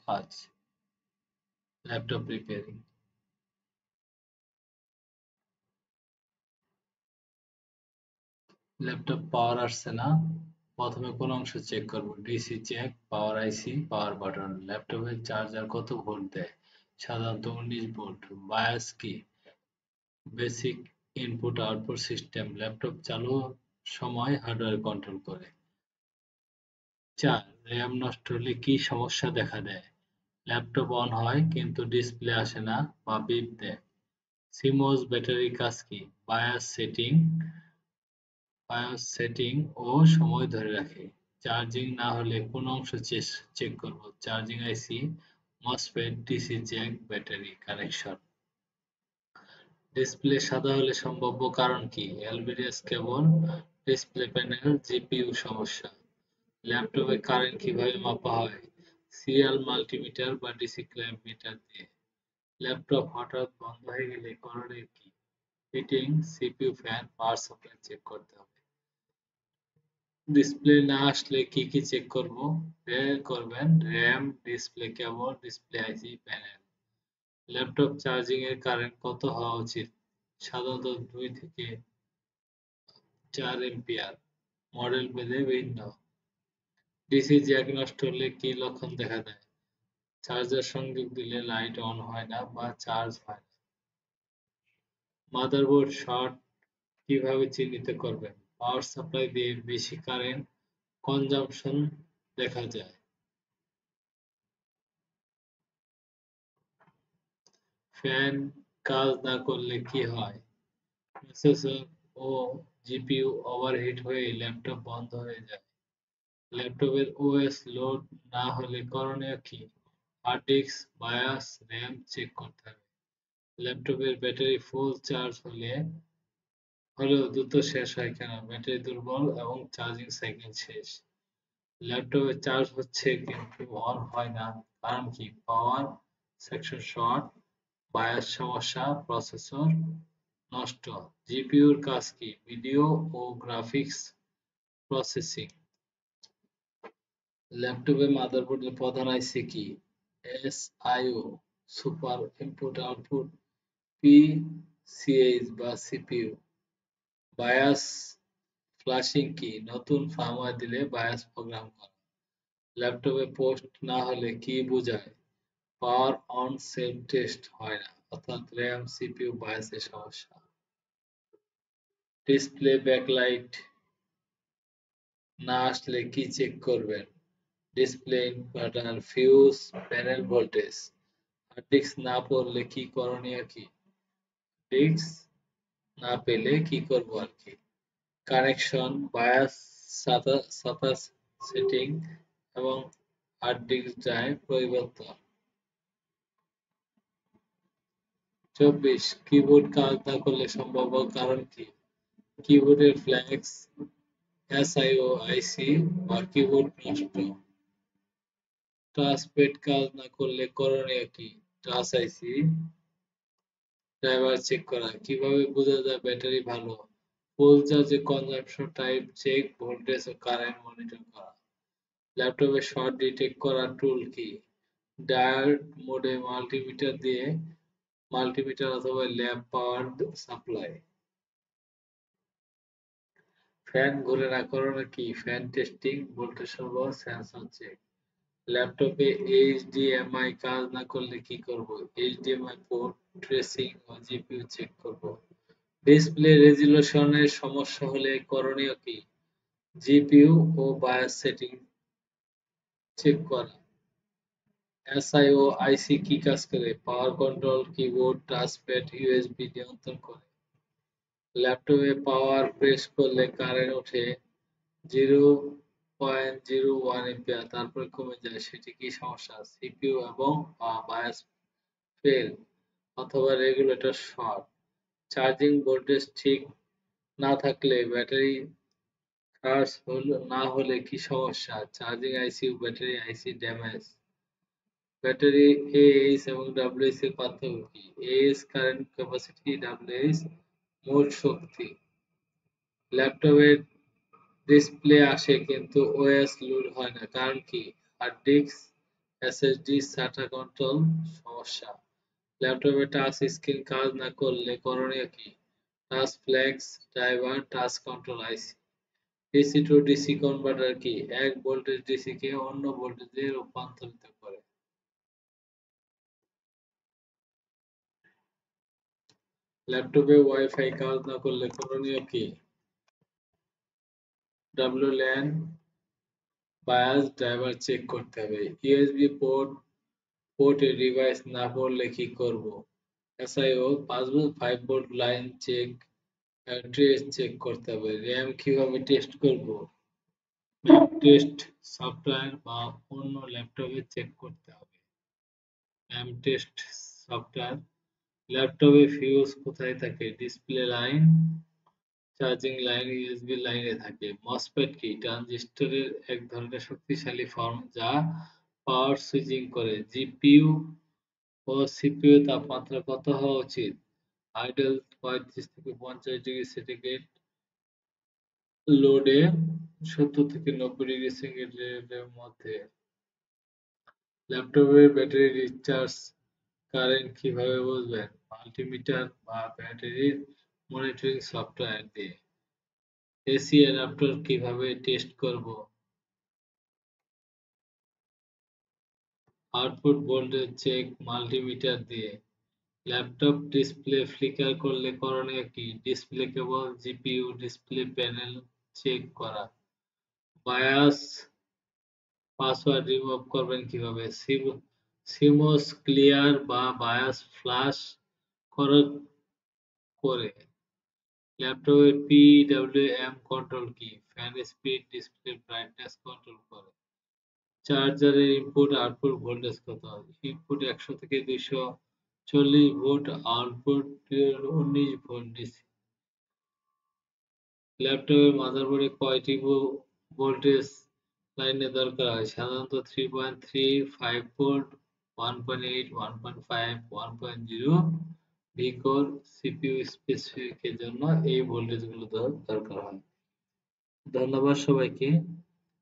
আজ laptop repairing. Laptop পাওয়ার আসছে না, প্রথমে কোন অংশ চেক করব? ডিসি চেক, পাওয়ার আইসি, পাওয়ার বাটন। ল্যাপটপের চার্জার কত ভোল্ট দেয়? সাধারণত 19 ভোল্ট। বায়াস কি? Basic input output system. Laptop চালু সময় হার্ডওয়্যার কন্ট্রোল করে। 4, র্যাম নষ্ট হলে কি সমস্যা দেখা দেয়? ল্যাপটপ অন হয় কিন্তু ডিসপ্লে আসে না বা বিপ দেয়। সিমোস ব্যাটারির কাজ কি? বায়োস সেটিং ও সময় ধরে রাখে। চার্জিং না হলে কোন অংশ চেক করব? চার্জিং আইসি, MOSFET, DC Jack, battery connection. Display সাদা হলে সম্ভাব্য কারণ কি? এলভিডিএস কেবল, ডিসপ্লে প্যানেল, জিপিইউ সমস্যা। ল্যাপটপে কারেন্ট কিভাবে মাপা হয়? সিরিয়াল মাল্টিমিটার বা ডিসি ক্ল্যাম্প মিটার দিয়ে। ল্যাপটপ হঠাৎ বন্ধ হয়ে গেলে করণীয় কি? Heating, CPU, fan, power supply check করতে হবে। ডিসপ্লে না আসলে কি কি চেক করব? বের করবেন র্যাম, ডিসপ্লে কেবল, ডিসপ্লে আইসি, প্যানেল। ল্যাপটপ চার্জিং এর কারেন্ট কত হওয়া উচিত? সাধারণত 2 থেকে 4 এম্পিয়ার। মডেল ভেদে ভিন্ন। ডিসি জ্যাক নষ্ট হলে কি লক্ষণ দেখা দেয়? চার্জার সংযোগ দিলে লাইট অন হয় না বা চার্জ হয় না। মাদারবোর্ড শর্ট কিভাবে চিহ্নিত করবেন? পাওয়ার সাপ্লাই দিয়ে বেশি কারেন্ট কনজাম্পশন দেখা যায়। ফ্যান কাজ না করলে কি হয়? প্রসেসর ও জিপিইউ ওভারহিট হয়ে ল্যাপটপ বন্ধ হয়ে যায়। ল্যাপটপের ওএস লোড না হলে করণীয় কি? Hard disk, bias, RAM check করতে হবে। ল্যাপটপের ব্যাটারি ফুল চার্জ হলেও দ্রুত শেষ হয় কেন? ব্যাটারি দুর্বল এবং চার্জিং সাইকেল শেষ। ল্যাপটপে চার্জ হচ্ছে কিন্তু অন হয় না, কারণ কি? পাওয়ার সেকশন শর্ট, বায়াস সমস্যা, প্রসেসর নষ্ট। জিপিইউর কাজ কি? ভিডিও ও গ্রাফিক্স প্রসেসিং। ল্যাপটপে মাদারবোর্ডের প্রধান আইসি কি? এসআইও, সুপার ইনপুট আউটপুট, পিসিএইচ বা সিপিইউ। বায়াস ফ্লাশিং কি? নতুন ফার্মওয়্যার দিলে বায়াস প্রোগ্রাম করা। ল্যাপটপে পোস্ট না হলে কি বোঝায়? পাওয়ার অন সেলফ টেস্ট হয় না, অর্থাৎ র্যাম, সিপিইউ, বায়াসের সমস্যা। ডিসপ্লে ব্যাকলাইট না আসলে কি চেক করবেন? Display inverter, fuse, panel voltage. Hard disk না পড়লে কি করণীয় কি? ডিস্ক না পেলে কি করব আর কি? কানেকশন, বায়াস, সাতা সেটিং এবং হার্ড ডিস্ক ড্রাইভ পরিবর্তন। 24, কিবোর্ড কাজ না করলে সম্ভাব্য কারণ কি? কিবোর্ডের ফ্ল্যাক্স, এসআইও আইসি বা কিবোর্ড নষ্ট। টাচপ্যাড কাজ না করলে করণীয় কি? টাচ আইসি ড্রাইভার চেক করা। কিভাবে বোঝা যায় ব্যাটারি ভালো? ফুল চার্জে কনজাম্পশন টাইপ চেক, ভোল্টেজ ও কারেন্ট মনিটর করা। ল্যাপটপে শর্ট ডিটেক্ট করার টুল কি? ডায়োড মোডে মাল্টিমিটার অথবা ল্যাব পাওয়ারড সাপ্লাই। ফ্যান ঘুরে না করণীয় কি? ফ্যান টেস্টিং, ভোল্টেজ সরবরাহ, সেন্সর চেক। ল্যাপটপে এইচডিএমআই কাজ না করলে কি করব? এইচডিএমআই পোর্ট ট্রেসিং ও জিপিইউ চেক করব। ডিসপ্লে রেজোলিউশনের সমস্যা হলে করণীয় কি? জিপিইউ ও বায়াস সেটিং চেক করা। এসআইও আইসি কি কাজ করে? পাওয়ার কন্ট্রোল, কিবোর্ড, টাচপ্যাড, ইউএসবি নিয়ন্ত্রণ করে। ল্যাপটপে পাওয়ার প্রেস করলে কারেন্ট ওঠে 0.01 এম্পিয়ার, তারপরে কমে যায়, সেটি কি সমস্যা? সিপিইউ এবং বায়াস ফেল অথবা রেগুলেটর শর্ট। চার্জিং ভোল্টেজ ঠিক না থাকলে ব্যাটারি চার্জ না হলে কি সমস্যা? চার্জিং আইসি ও ব্যাটারি আইসি ড্যামেজ। ব্যাটারি এএইচ এবং ডব্লিউএইচ এর পার্থক্য কি? এএইচ কারেন্ট ক্যাপাসিটি, ডব্লিউএইচ মোট শক্তি। ল্যাপটপের ডিসপ্লে আসে কিন্তু ওএস লোড হয় না, কারণ কি? Hard disk, SSD SATA control সমস্যা। ল্যাপটপে টাচ স্ক্রিন কাজ না করলে করণীয় কি? Touch flakes driver touch control আইসি। ডিসি টু ডিসি কনভার্টার কি? এক ভোল্টেজ ডিসি কে অন্য ভোল্টেজে রূপান্তরিত করে। ল্যাপটপে ওয়াইফাই কাজ না করলে করণীয় কি? WLAN বায়াস ড্রাইভার চেক করতে হবে। ইউএসবি পোর্টে ডিভাইস না পড়লে কি করব? এসআইও 5 volt line check trace check করতে হবে। র্যাম কিভাবে টেস্ট করব? ম্যাক টেস্ট সফটওয়্যার বা অন্য ল্যাপটপে চেক করতে হবে। RAM test software. ল্যাপটপে ফিউজ কোথায় থাকে? Display line, charging line, USB লাইনে থাকে। মসফেট কি? ট্রানজিস্টরের এক ধরনের শক্তিশালী ফর্ম যা পাওয়ার সুইচিং করে। জিপিইউ ও সিপিইউ তাপমাত্রা কত হওয়া উচিত? আইডল 35 থেকে 50 ডিগ্রি সেন্টিগ্রেড, লোডে 70 থেকে 90 ডিগ্রি সেন্টিগ্রেডের মধ্যে। ল্যাপটপের ব্যাটারি রিচার্জ কারেন্ট কিভাবে বুঝবেন? মাল্টিমিটার বা ব্যাটারির মনিটরিং সফটওয়্যার দিয়ে। এসি অ্যাডাপ্টার কিভাবে টেস্ট করব? আউটপুট ভোল্টেজ চেক মাল্টিমিটার দিয়ে। ল্যাপটপ ডিসপ্লে ফ্লিকার করলে করণীয় কি? ডিসপ্লে কেবল, জিপিইউ ডিসপ্লে প্যানেল চেক করা। বায়াস পাসওয়ার্ড রিমুভ করবেন কিভাবে? সিমোস ক্লিয়ার বা বায়াস ফ্লাশ করে। ল্যাপটপের পিডব্লিউএম কন্ট্রোল কি? Fan speed, display brightness control করে। চার্জারের ইনপুট আউটপুট ভোল্টেজ কত? ইনপুট 100 থেকে 240 ভোল্ট, আউটপুট 19 ভোল্ট ডিসি। ল্যাপটপের মাদারবোর্ডে কয়টি ভোল্টেজ লাইনের দরকার হয়? সাধারণত 3.3, 5 ভোল্ট, 1.8, 1.5, 1.0। ভিকোর সিপিইউ স্পেসিফিকের জন্য এই ভোল্টেজগুলো দরকার হয়। ধন্যবাদ সবাইকে।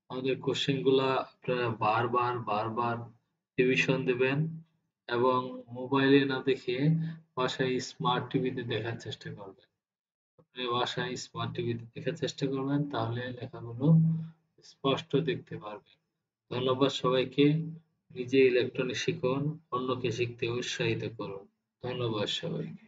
আমাদের কোশ্চেনগুলা আপনারা বারবার রিভিশন দিবেন এবং মোবাইলে না দেখে বাসায় স্মার্ট টিভিতে দেখার চেষ্টা করবেন। আপনি বাসায় স্মার্ট টিভিতে দেখার চেষ্টা করবেন, তাহলে লেখাগুলো স্পষ্ট দেখতে পারবেন। ধন্যবাদ সবাইকে। নিজে ইলেকট্রনিক্স শিখুন, অন্যকে শিখতে উৎসাহিত করুন। ধন্যবাদ সবাইকে।